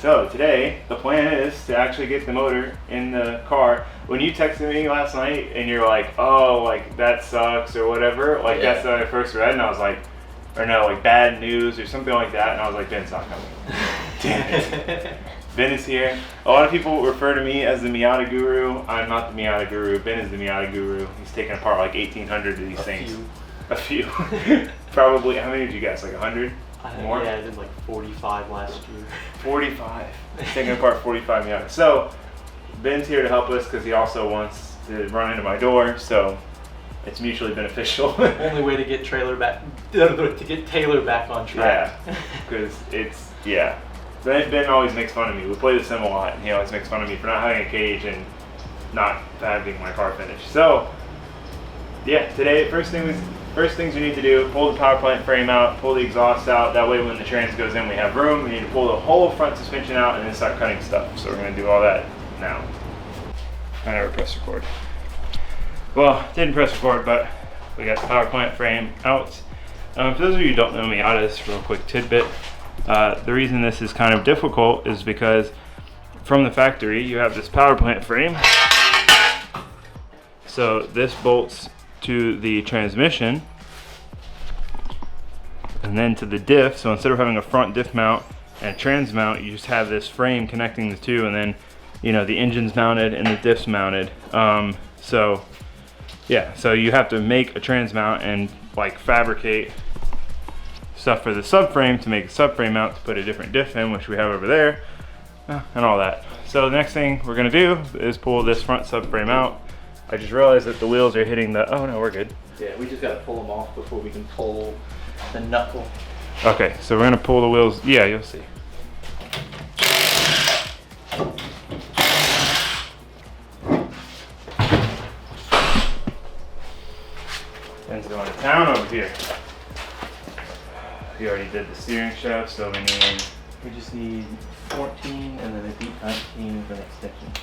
So today, the plan is to actually get the motor in the car. When you texted me last night and you're like, oh, like that sucks or whatever, like that's when I first read, and I was like, or no, like bad news or something like that, and I was like, Ben's not coming. Damn it. Ben is here. A lot of people refer to me as the Miata guru. I'm not the Miata guru. Ben is the Miata guru. He's taken apart like 1,800 of these things. A few. Probably, how many did you guess? Like 100? More? Yeah, I did like 45 last year. 45. Taking apart 45 Miata. So, Ben's here to help us because he also wants to run into my door, so it's mutually beneficial. Only way to get Taylor back on track. Yeah, because it's, yeah. Ben always makes fun of me. We play the sim a lot, and he always makes fun of me for not having a cage and not having my car finished. So, yeah, today, first things we need to do, pull the power plant frame out, pull the exhaust out. That way when the trans goes in, we have room. We need to pull the whole front suspension out and then start cutting stuff. So we're going to do all that now. I never pressed record. Well, didn't press record, but we got the power plant frame out. For those of you who don't know Miatas, real quick tidbit. The reason this is kind of difficult is because from the factory, you have this power plant frame. So this bolts to the transmission and then to the diff. So instead of having a front diff mount and a trans mount, you just have this frame connecting the two, and then the engine's mounted and the diff's mounted. So yeah, so you have to make a trans mount and like fabricate stuff for the subframe to make a subframe mount to put a different diff in, which we have over there, and all that. So the next thing we're gonna do is pull this front subframe out. I just realized that the wheels are hitting the, oh no, we're good. Yeah, we just gotta pull them off before we can pull the knuckle. Okay, so we're gonna pull the wheels, yeah, you'll see. Ben's going to town over here. We already did the steering shaft, so we just need 14 and then a deep 19 for an extension.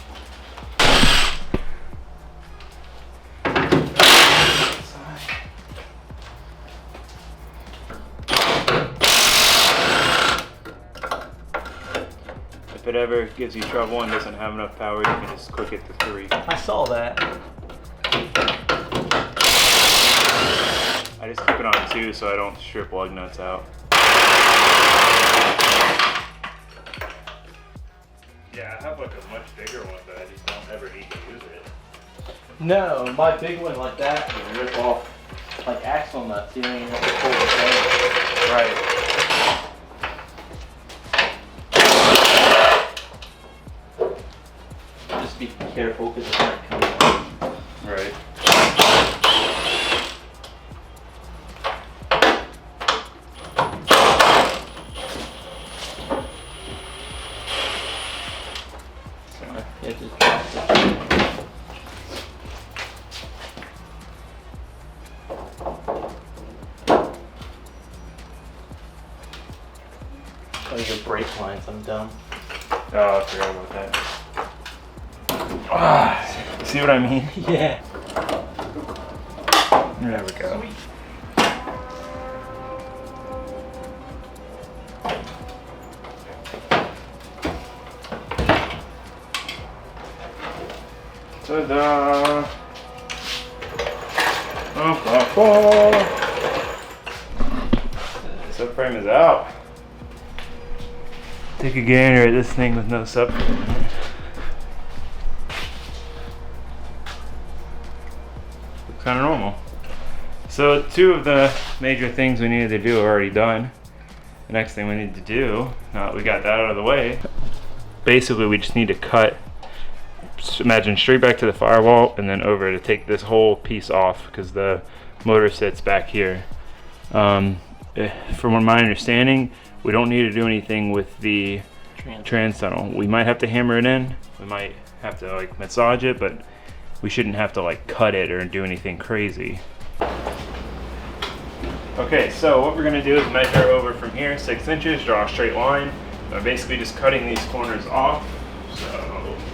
If it ever gives you trouble and doesn't have enough power, you can just click it to 3. I saw that. I just keep it on 2 so I don't strip lug nuts out. Yeah, I have like a much bigger one, but I just don't ever need to use it. No, my big one like that, you rip off like axle nuts, you don't even have to pull the frame. Right. Just be careful because it might come off. Right. Yeah, just drop it. Oh, these are brake lines, I'm dumb. Oh, I forgot about that. Ah, see what I mean? Yeah. There we go. Sweet. Ta-da! Oh, subframe is out. Take a gander at this thing with no subframe. Looks kind of normal. So 2 of the major things we needed to do are already done. The next thing we need to do, now that we got that out of the way, basically we just need to cut, imagine straight back to the firewall and then over to take this whole piece off because the motor sits back here. From my understanding, we don't need to do anything with the trans tunnel. We might have to hammer it in, we might have to like massage it, but we shouldn't have to like cut it or do anything crazy. Okay, so what we're gonna do is measure over from here 6 inches, draw a straight line. I'm basically just cutting these corners off. So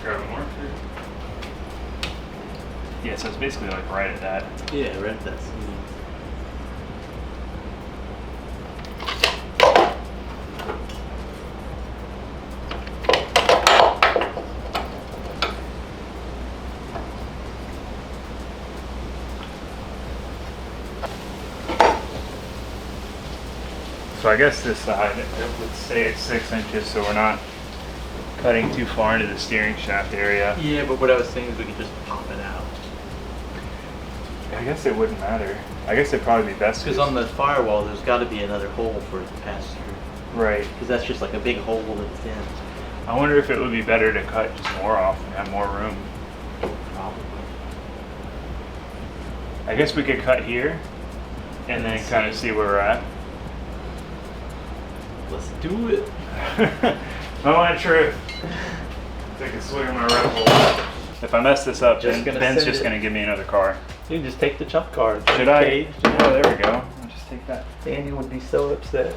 grab a marker. Yeah, so it's basically like right at that. Yeah, right at that. So I guess this side, it would stay at 6 inches so we're not cutting too far into the steering shaft area. Yeah, but what I was saying is we could just pop it out. I guess it wouldn't matter. I guess it'd probably be best. Because on the firewall, there's got to be another hole for it to pass through. Right. Because that's just like a big hole that's in. I wonder if it would be better to cut just more off and have more room. Probably. I guess we could cut here and then kind of see where we're at. Let's do it. I want to trip. Take a swig of my Red Bull. If I mess this up, Ben's just going to give me another car. You can just take the chump card. Should I? Oh, there we go. I'll just take that. Andy would be so upset.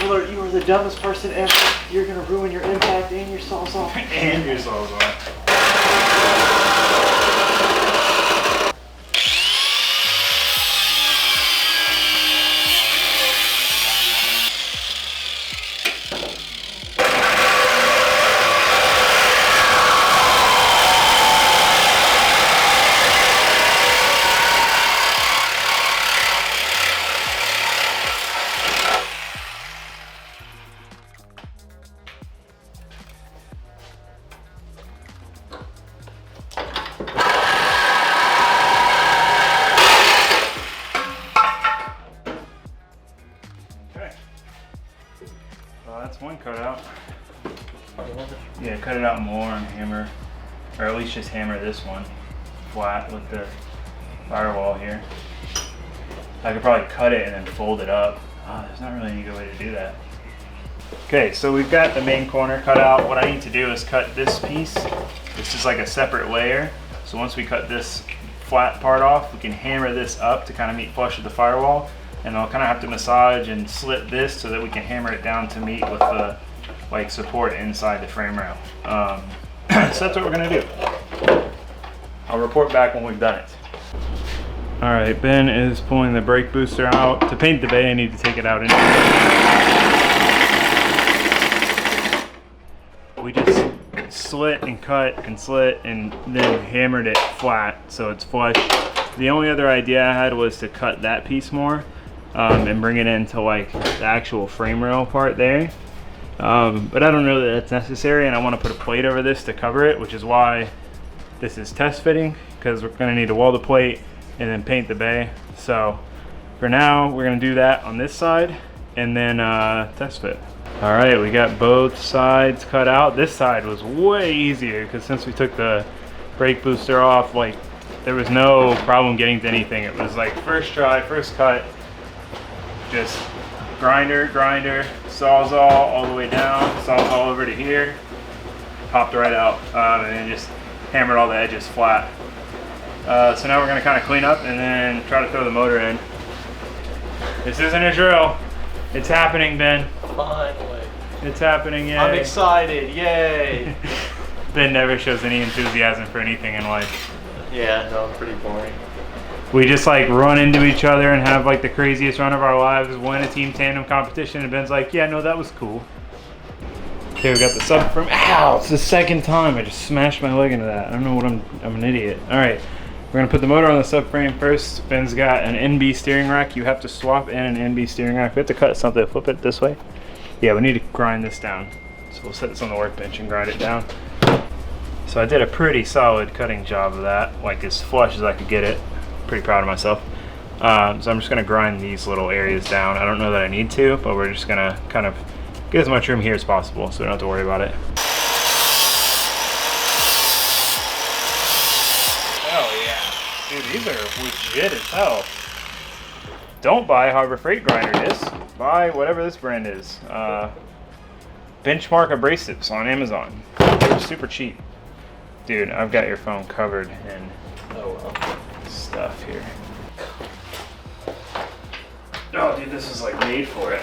Willard, you are the dumbest person ever. You're gonna ruin your impact and your sawzall. And your sawzall. Well, that's one cutout. Yeah, cut it out more and hammer, or at least just hammer this one flat with the firewall here. I could probably cut it and then fold it up. There's not really any good way to do that. Okay, so we've got the main corner cut out. What I need to do is cut this piece. This is like a separate layer. So once we cut this flat part off, we can hammer this up to kind of meet flush with the firewall. And I'll kind of have to massage and slit this so that we can hammer it down to meet with the like support inside the frame rail. So that's what we're gonna do. I'll report back when we've done it. All right, Ben is pulling the brake booster out. To paint the bay, I need to take it out anyway. We just slit and cut and slit and then hammered it flat so it's flush. The only other idea I had was to cut that piece more and bring it into like the actual frame rail part there. But I don't know that that's necessary, and I want to put a plate over this to cover it, which is why this is test fitting, because we're going to need to weld the plate and then paint the bay. So for now, we're going to do that on this side and then test fit. All right, we got both sides cut out. This side was way easier because since we took the brake booster off, like there was no problem getting to anything. It was like first try, first cut, just grinder, sawzall all the way down, sawzall over to here, popped right out, and then just hammered all the edges flat. So now we're gonna kind of clean up and then try to throw the motor in. This isn't a drill. It's happening, Ben. Finally. It's happening, yay. I'm excited, yay. Ben never shows any enthusiasm for anything in life. Yeah, no, I'm pretty boring. We just like run into each other and have like the craziest run of our lives, win a team tandem competition, and Ben's like, yeah, no, that was cool. Okay, we got the subframe. Ow, it's the second time I just smashed my leg into that. I don't know what I'm an idiot. All right, we're gonna put the motor on the subframe first. Ben's got an NB steering rack. You have to swap in an NB steering rack. We have to cut something, flip it this way. Yeah, we need to grind this down. So we'll set this on the workbench and grind it down. So I did a pretty solid cutting job of that, like as flush as I could get it. Pretty proud of myself. So I'm just gonna grind these little areas down. I don't know that I need to, but we're just gonna kind of get as much room here as possible so we don't have to worry about it. Oh yeah. Dude, these are legit as hell. Don't buy Harbor Freight grinder disc. Buy whatever this brand is. Benchmark abrasives on Amazon. They're super cheap. Dude, I've got your phone covered in stuff here. Oh dude, this is like made for it.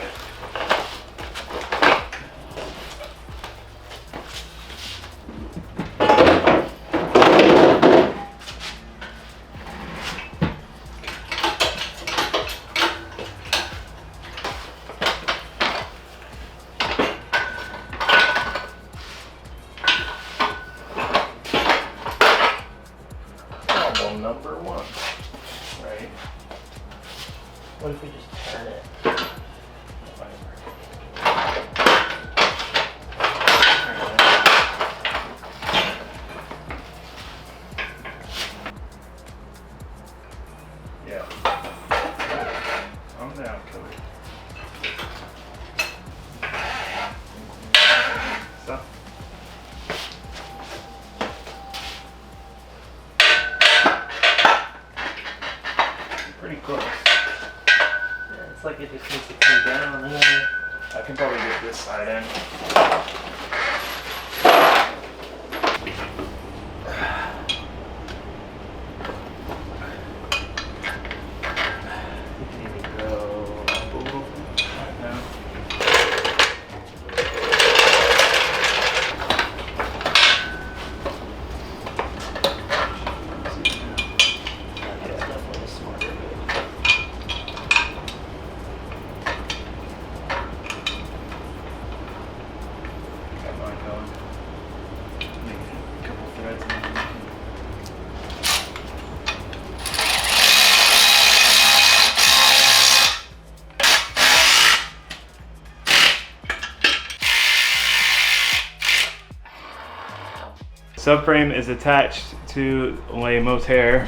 Subframe is attached to lay most hair.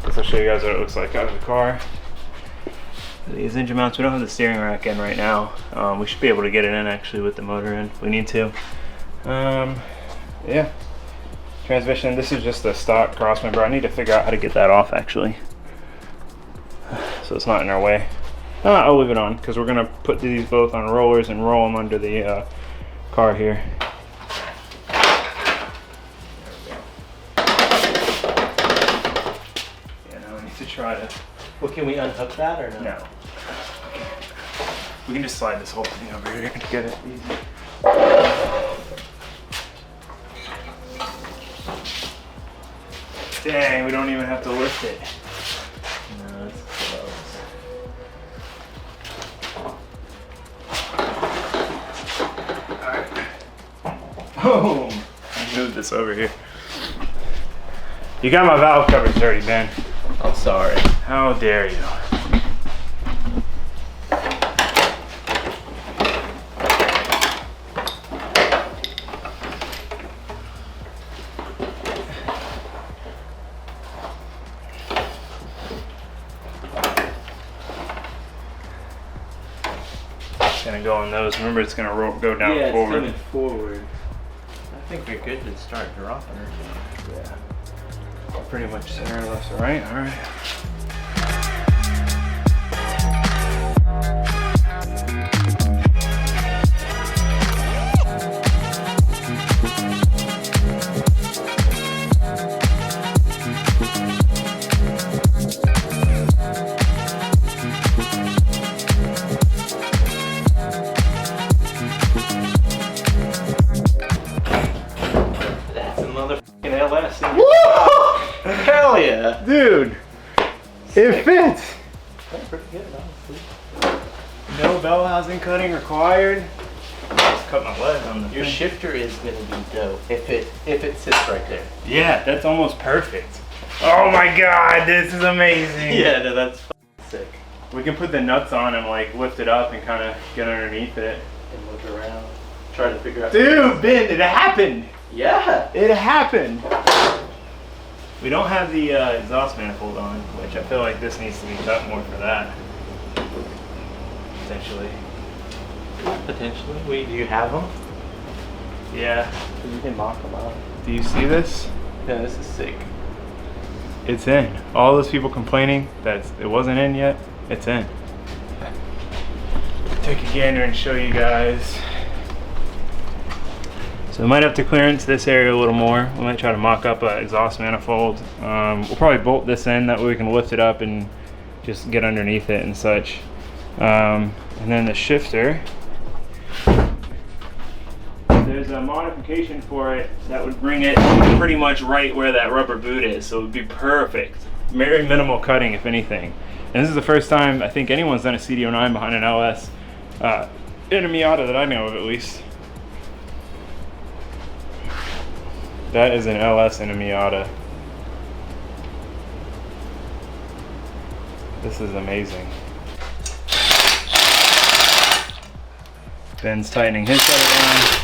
Guess I'll show you guys what it looks like out of the car. These engine mounts, we don't have the steering rack in right now. We should be able to get it in actually with the motor in if we need to. Yeah. Transmission, this is just a stock cross member. I need to figure out how to get that off actually, so it's not in our way. I'll leave it on because we're gonna put these both on rollers and roll them under the car here. Try to. Well, can we unhook that or no? No. We can just slide this whole thing over here to get it easy. Dang, we don't even have to lift it. No, it's close. Alright. Boom! I moved this over here. You got my valve covers dirty, man. I'm sorry. How dare you? It's gonna go on those. Remember, it's gonna go down forward. Yeah, it's coming forward. I think we're good to start dropping her. Yeah. Pretty much center, left to right. All right. That's a motherfucking LS. Hell yeah. Dude, it fits. That's pretty good, honestly. No bell housing cutting required. Just cut my leg on the Your thing. shifter is gonna be dope if it sits right there. Yeah, that's almost perfect. Oh my god, this is amazing. Yeah, no, that's sick. We can put the nuts on and like lift it up and kind of get underneath it. And look around, try to figure out. Dude, Ben, it happened. Yeah. It happened. We don't have the exhaust manifold on, which I feel like this needs to be cut more for that. Potentially. Potentially. Do you have them? Yeah. You can mock them out. Do you see this? Yeah, this is sick. It's in. All those people complaining that it wasn't in yet, it's in. Take a gander and show you guys. So we might have to clearance this area a little more. We might try to mock up an exhaust manifold. We'll probably bolt this in, that way we can lift it up and just get underneath it and such. And then the shifter, there's a modification for it that would bring it pretty much right where that rubber boot is, so it would be perfect. Very minimal cutting, if anything. And this is the first time I think anyone's done a CD09 behind an LS in a Miata that I know of, at least. That is an LS in a Miata. This is amazing. Ben's tightening his header down.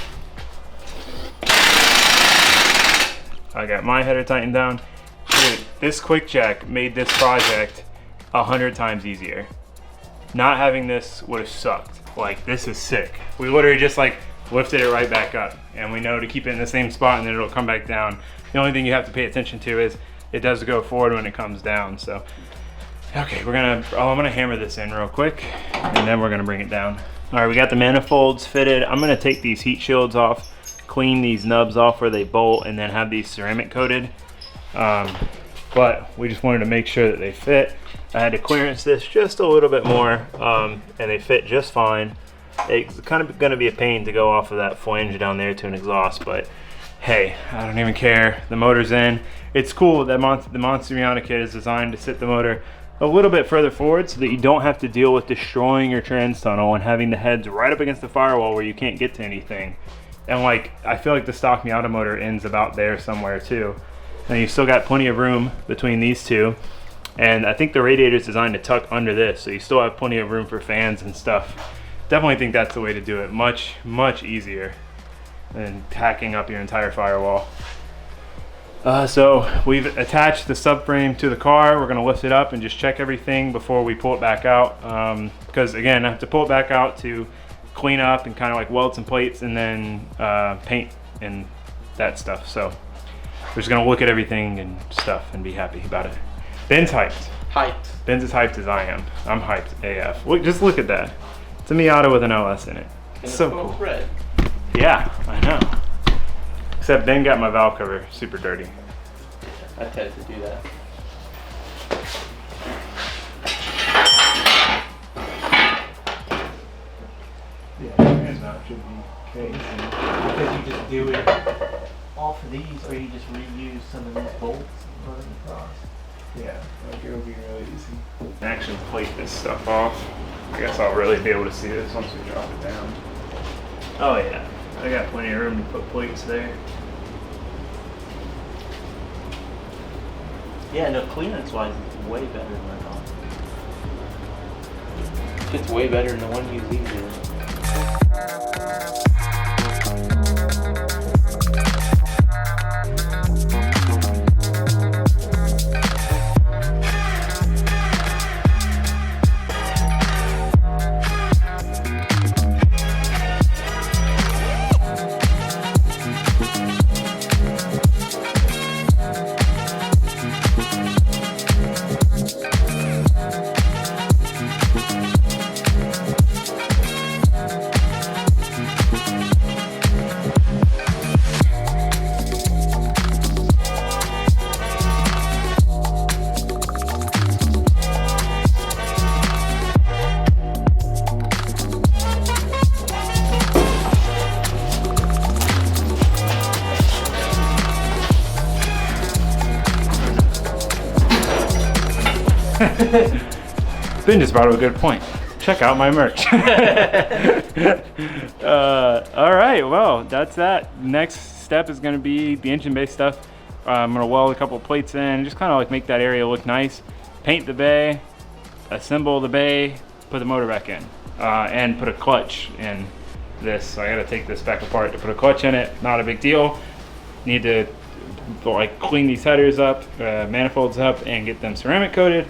I got my header tightened down. Dude, this quick jack made this project 100 times easier. Not having this would have sucked. Like, this is sick. We literally just like lifted it right back up, and we know to keep it in the same spot and then it'll come back down. The only thing you have to pay attention to is it does go forward when it comes down. So okay, I'm gonna hammer this in real quick and then we're gonna bring it down. All right, we got the manifolds fitted. I'm gonna take these heat shields off, clean these nubs off where they bolt, and then have these ceramic coated. But we just wanted to make sure that they fit. I had to clearance this just a little bit more, and they fit just fine. It's kind of gonna be a pain to go off of that flange down there to an exhaust, but hey, I don't even care. The motor's in. It's cool that the Monster Miata kit is designed to sit the motor a little bit further forward so that you don't have to deal with destroying your trans tunnel and having the heads right up against the firewall where you can't get to anything. And like, I feel like the stock Miata motor ends about there somewhere too. And you've still got plenty of room between these two. And I think the radiator is designed to tuck under this, so you still have plenty of room for fans and stuff. Definitely think that's the way to do it. Much, much easier than tacking up your entire firewall. So we've attached the subframe to the car. We're gonna lift it up and just check everything before we pull it back out. Because again, I have to pull it back out to clean up and kind of like weld some plates and then paint and that stuff. So we're just gonna look at everything and stuff and be happy about it. Ben's hyped. Hyped. Ben's as hyped as I am. I'm hyped AF. Look, just look at that. It's a Miata with an OS in it. It's so cool. Red. Yeah, I know. Except Ben got my valve cover super dirty. I tend to do that. Yeah, that should be okay. Because you just do it off of these, or you just reuse some of these bolts and put them across. Yeah, like it'll be really easy. Actually plate this stuff off. I guess I'll really be able to see this once we drop it down. Oh yeah, I got plenty of room to put plates there. Yeah, no, clearance wise, it's way better than I thought. It's way better than the one you leave in. Ben just brought up a good point. Check out my merch. All right, well, that's that. Next step is going to be the engine-based stuff. I'm going to weld a couple of plates in and just kind of like make that area look nice. Paint the bay, assemble the bay, put the motor back in, and put a clutch in this. So I got to take this back apart to put a clutch in it. Not a big deal. Need to like clean these headers up, manifolds up, and get them ceramic coated.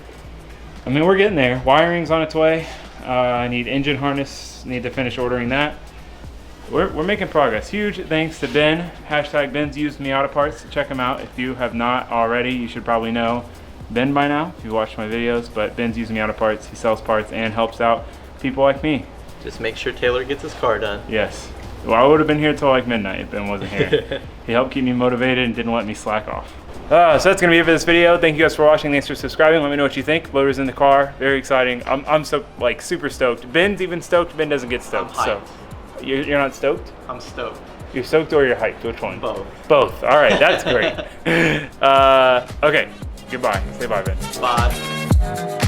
I mean, we're getting there. Wiring's on its way. I need engine harness. Need to finish ordering that. We're making progress. Huge thanks to Ben. Hashtag Ben's Used Miata Parts. Check him out. If you have not already, you should probably know Ben by now if you watch my videos. But Ben's Used Miata Parts. He sells parts and helps out people like me. Just make sure Taylor gets his car done. Yes. Well, I would have been here till like midnight if Ben wasn't here. He helped keep me motivated and didn't let me slack off. So that's gonna be it for this video. Thank you guys for watching. Thanks for subscribing. Let me know what you think. Loader's in the car. Very exciting. I'm so like super stoked. Ben's even stoked. Ben doesn't get stoked. So you're not stoked? I'm stoked. You're stoked or you're hyped? Which one? Both. Both. All right. That's great. Okay. Goodbye. Say bye, Ben. Bye.